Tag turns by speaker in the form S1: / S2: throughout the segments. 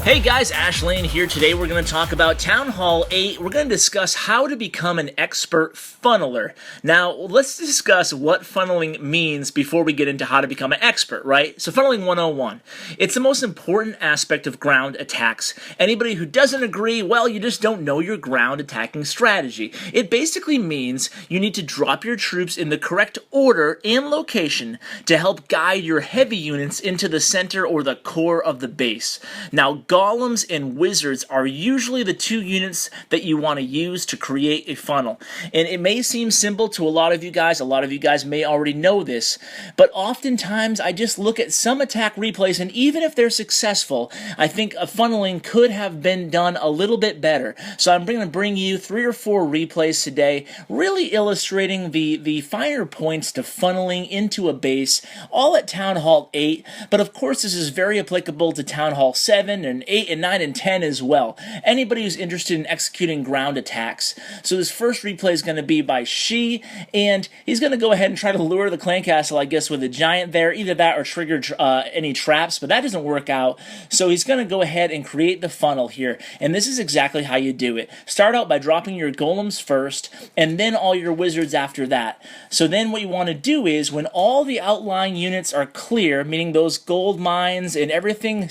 S1: Hey guys, Ash Lane here. Today we're going to talk about Town Hall 8. We're going to discuss how to become an expert funneler. Now, let's discuss what funneling means before we get into how to become an expert, right? So funneling 101. It's the most important aspect of ground attacks. Anybody who doesn't agree, well, you just don't know your ground attacking strategy. It basically means you need to drop your troops in the correct order and location to help guide your heavy units into the center or the core of the base. Now, Golems and Wizards are usually the two units that you want to use to create a funnel. And it may seem simple to a lot of you guys may already know this, but oftentimes I just look at some attack replays, and even if they're successful, I think a funneling could have been done a little bit better. So I'm going to bring you 3 or 4 replays today, really illustrating the finer points to funneling into a base, all at Town Hall 8, but of course this is very applicable to Town Hall 7 and 8 and 9 and 10 as well. Anybody who's interested in executing ground attacks. So this first replay is going to be by She, and he's going to go ahead and try to lure the clan castle, I guess, with a giant there. Either that or trigger any traps, but that doesn't work out. So he's going to go ahead and create the funnel here, and this is exactly how you do it. Start out by dropping your golems first, and then all your wizards after that. So then what you want to do is, when all the outlying units are clear, meaning those gold mines and everything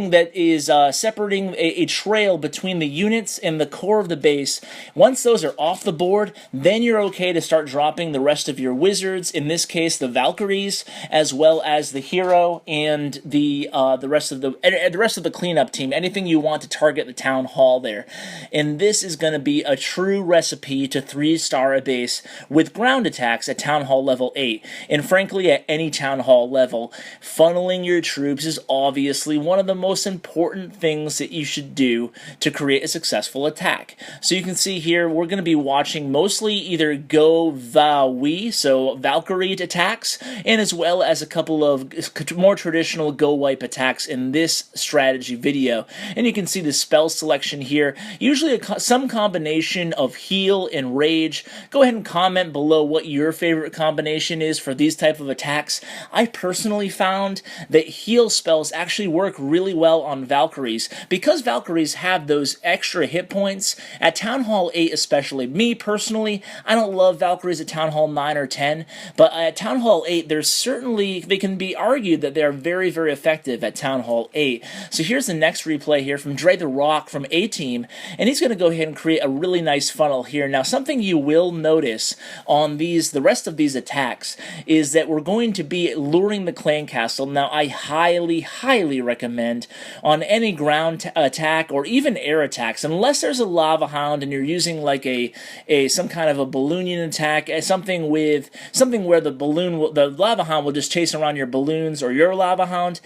S1: that is separating a trail between the units and the core of the base, once those are off the board, then you're okay to start dropping the rest of your wizards, in this case the Valkyries, as well as the hero and the rest of the cleanup team, anything you want to target the town hall there. And this is going to be a true recipe to 3-star a base with ground attacks at Town Hall level 8, and frankly at any Town Hall level. Funneling your troops is obviously one of the most important things that you should do to create a successful attack. So you can see here we're going to be watching mostly either GoVaWi, so Valkyrie Attacks, and as well as a couple of more traditional GoWiPe attacks in this strategy video. And you can see the spell selection here, usually some combination of heal and rage. Go ahead and comment below what your favorite combination is for these type of attacks. I personally found that heal spells actually work really well on Valkyries, because Valkyries have those extra hit points at Town Hall 8 especially. Me personally, I don't love Valkyries at Town Hall 9 or 10, but at Town Hall 8 they can be argued that they are very, very effective at Town Hall 8. So here's the next replay here from Dre the Rock from A-Team, and he's going to go ahead and create a really nice funnel here. Now something you will notice on the rest of these attacks is that we're going to be luring the clan castle. Now I highly recommend on any ground attack or even air attacks, unless there's a lava hound and you're using like some kind of a balloonian attack, something where the lava hound will just chase around your balloons or your lava hound,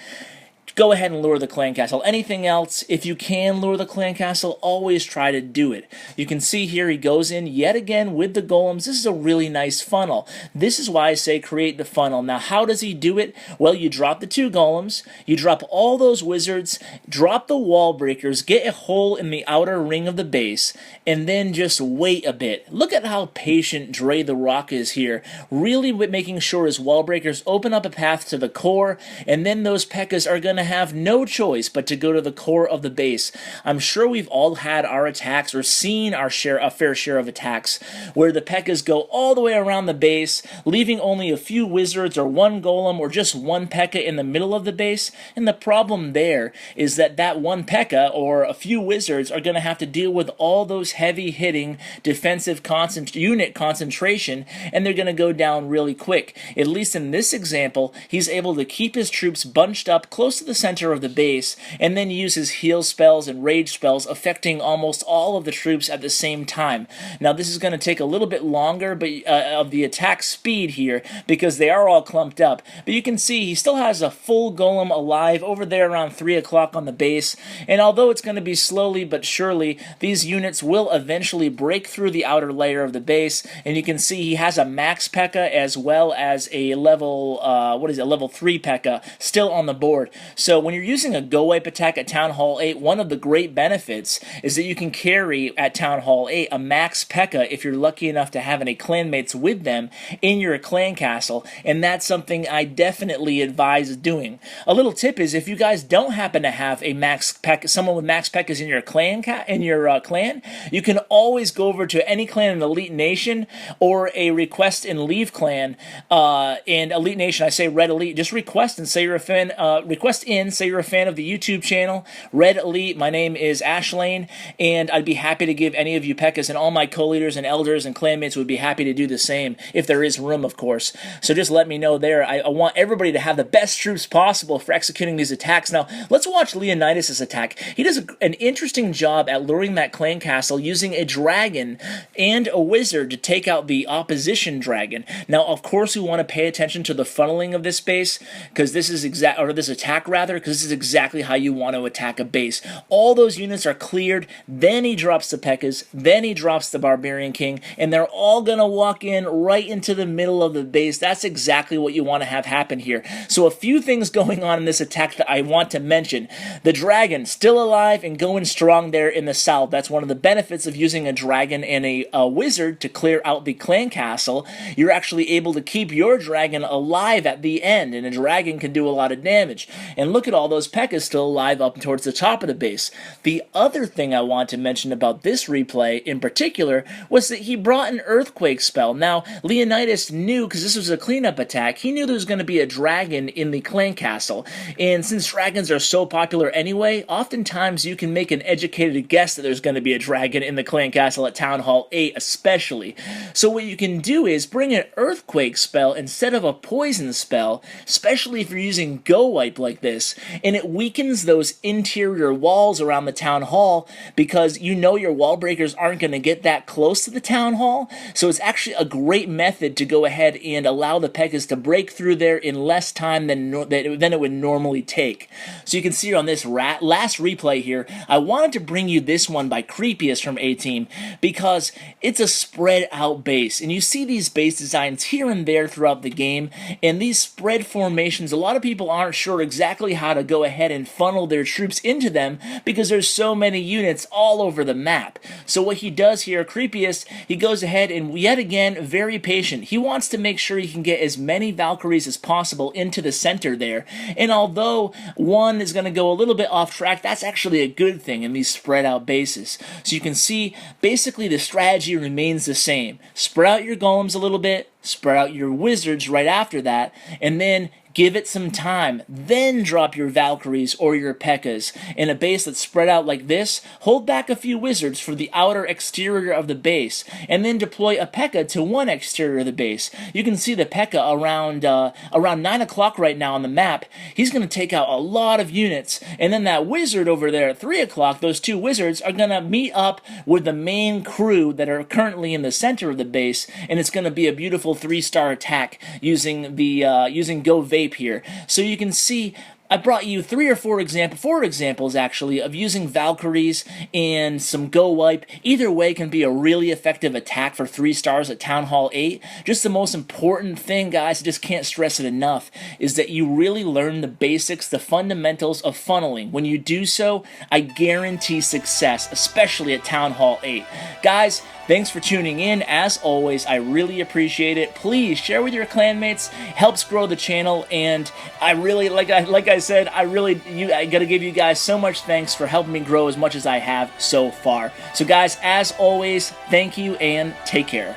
S1: go ahead and lure the clan castle. Anything else, if you can lure the clan castle, always try to do it. You can see here he goes in yet again with the golems. This is a really nice funnel. This is why I say create the funnel. Now how does he do it? Well, you drop the 2 golems, you drop all those wizards, drop the wall breakers, get a hole in the outer ring of the base, and then just wait a bit. Look at how patient Dre the Rock is here, really making sure his wall breakers open up a path to the core, and then those P.E.K.K.A.s are going to have no choice but to go to the core of the base. I'm sure we've all had our attacks or seen a fair share of attacks where the P.E.K.K.A.s go all the way around the base, leaving only a few wizards or 1 golem or just 1 P.E.K.K.A. in the middle of the base. And the problem there is that 1 P.E.K.K.A. or a few wizards are going to have to deal with all those heavy hitting defensive unit concentration, and they're going to go down really quick. At least in this example, he's able to keep his troops bunched up close to the center of the base, and then use his heal spells and rage spells, affecting almost all of the troops at the same time. Now this is going to take a little bit longer of the attack speed here, because they are all clumped up, but you can see he still has a full golem alive over there around 3 o'clock on the base, and although it's going to be slowly but surely, these units will eventually break through the outer layer of the base, and you can see he has a max P.E.K.K.A. as well as a level 3 P.E.K.K.A. still on the board. So when you're using a GoWiPe attack at Town Hall 8, one of the great benefits is that you can carry at Town Hall 8 a max P.E.K.K.A. if you're lucky enough to have any clanmates with them in your clan castle, and that's something I definitely advise doing. A little tip is if you guys don't happen to have a max P.E.K.K.A., someone with max P.E.K.K.As in your clan, you can always go over to any clan in Elite Nation or a request and leave clan. And Elite Nation, I say Red Elite, just request and say you're a fan. Say you're a fan of the YouTube channel, Red Elite. My name is Ashlane, and I'd be happy to give any of you P.E.K.K.As, and all my co-leaders and elders and clanmates would be happy to do the same, if there is room, of course. So just let me know there. I want everybody to have the best troops possible for executing these attacks. Now, let's watch Leonidas' attack. He does an interesting job at luring that clan castle using a dragon and a wizard to take out the opposition dragon. Now, of course, we want to pay attention to the funneling of this base, because this is this attack rather, because this is exactly how you want to attack a base. All those units are cleared, then he drops the P.E.K.K.As, then he drops the Barbarian King, and they're all going to walk in right into the middle of the base. That's exactly what you want to have happen here. So a few things going on in this attack that I want to mention. The dragon still alive and going strong there in the south. That's one of the benefits of using a dragon and a wizard to clear out the clan castle. You're actually able to keep your dragon alive at the end, and a dragon can do a lot of damage. And look at all those P.E.K.K.As still alive up towards the top of the base. The other thing I want to mention about this replay in particular was that he brought an earthquake spell. Now, Leonidas knew, because this was a cleanup attack, he knew there was going to be a dragon in the clan castle. And since dragons are so popular anyway, oftentimes you can make an educated guess that there's going to be a dragon in the clan castle at Town Hall 8 especially. So what you can do is bring an earthquake spell instead of a poison spell, especially if you're using GoWiPe like this, and it weakens those interior walls around the town hall, because you know your wall breakers aren't going to get that close to the town hall. So it's actually a great method to go ahead and allow the P.E.K.K.As to break through there in less time than it would normally take. So you can see on this last replay here, I wanted to bring you this one by Creepiest from A-Team, because it's a spread out base, and you see these base designs here and there throughout the game, and these spread formations, a lot of people aren't sure exactly how to go ahead and funnel their troops into them, because there's so many units all over the map. So what he does here, Creepiest, he goes ahead and yet again, very patient. He wants to make sure he can get as many Valkyries as possible into the center there, and although one is going to go a little bit off track, that's actually a good thing in these spread out bases. So you can see basically the strategy remains the same. Spread out your golems a little bit, spread out your wizards right after that, and then give it some time, then drop your Valkyries or your P.E.K.K.As. In a base that's spread out like this, hold back a few wizards for the outer exterior of the base, and then deploy a P.E.K.K.A. to one exterior of the base. You can see the P.E.K.K.A. around 9 o'clock right now on the map. He's going to take out a lot of units, and then that wizard over there at 3 o'clock, those two wizards are going to meet up with the main crew that are currently in the center of the base, and it's going to be a beautiful 3-star attack using GoVaPe here. So you can see I brought you four examples actually, of using Valkyries and some GoWiPe. Either way can be a really effective attack for 3 stars at Town Hall 8. Just the most important thing, guys, I just can't stress it enough, is that you really learn the basics, the fundamentals of funneling. When you do so, I guarantee success, especially at Town Hall 8. Guys, thanks for tuning in. As always, I really appreciate it. Please share with your clanmates. Helps grow the channel, and I really, like I said, I gotta give you guys so much thanks for helping me grow as much as I have so far. So guys, as always, thank you and take care.